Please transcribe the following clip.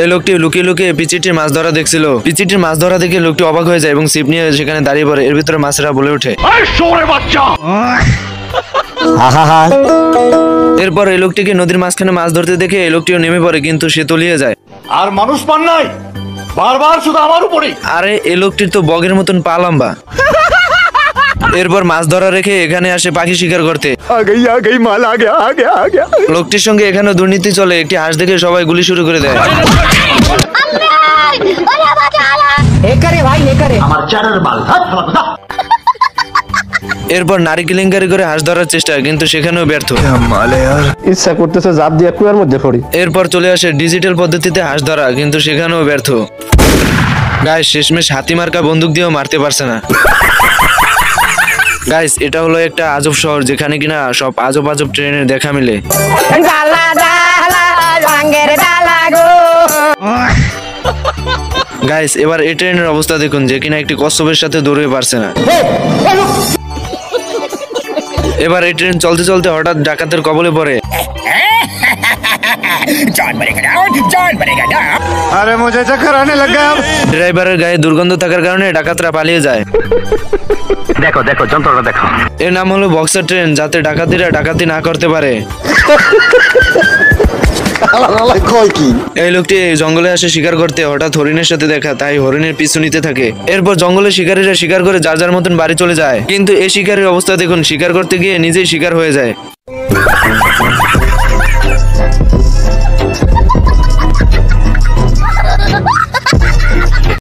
এই লোকটি লুকিয়ে লুকিয়ে পিচিটির মাছ ধরা দেখছিল। পিচিটির মাছ ধরা দেখে লোকটি অবাক হয়ে যায় এবং ছিপ নিয়ে সেখানে দাঁড়িয়ে পড়ে। এর ভিতরে মাছেরা বলে ওঠে, এরপর এই লোকটিকে নদীর মাঝখানে মাছ ধরতে দেখে এই লোকটিও নেমে পড়ে, কিন্তু সে তলিয়ে যায়। আর মানুষ পান নাই, বারবার শুধু আমার উপরে। আরে এই লোকটির তো বগের মতন পা লম্বা। এরপর মাছ ধরা রেখে এখানে আসে পাখি শিকার করতে। লোকটির সঙ্গে এখানে দুর্নীতি চলে। একটি হাঁস দেখে সবাই গুলি শুরু করে দেয়। এরপর নারী কেলেঙ্কারি করে হাঁস ধরার চেষ্টা, কিন্তু সেখানেও ব্যর্থ। ইচ্ছা করতেছে জাপ দিয়ে কুয়ার মধ্যে পড়ি। এরপর চলে আসে ডিজিটাল পদ্ধতিতে হাঁস ধরা, কিন্তু সেখানেও ব্যর্থ। গাইস শেষমেশ হাতি মার্কা বন্দুক দিয়েও মারতে পারছে না। গাইস এটা হলো একটা আজব শহর, যেখানে কিনা সব আজব আজব ট্রেনের দেখা মিলে। গাইস এবার এই ট্রেনের অবস্থা দেখুন, যে কিনা একটি কচ্ছপের সাথে দৌড়ে পারছে না। এবার এই ট্রেন চলতে চলতে হঠাৎ ডাকাতের কবলে পড়ে। আরে মুঝে চক্কর আনে লাগা। ড্রাইভারের গায়ে দুর্গন্ধ থাকার কারণে ডাকাতরা পালিয়ে যায়। দেখো দেখো যন্ত্রটা দেখো। এর নাম হলো বক্সার ট্রেন, যাতে ডাকাতিরা ডাকাতি না করতে পারে। এই লোকটি জঙ্গলে আসে শিকার করতে, হঠাৎ হরিণের সাথে দেখা, তাই হরিণের পিছু নিতে থাকে। এরপর জঙ্গলে শিকারীরা শিকার করে যার যার মতন বাড়ি চলে যায়। কিন্তু এই শিকারের অবস্থা দেখুন, শিকার করতে গিয়ে নিজেই শিকার হয়ে যায়।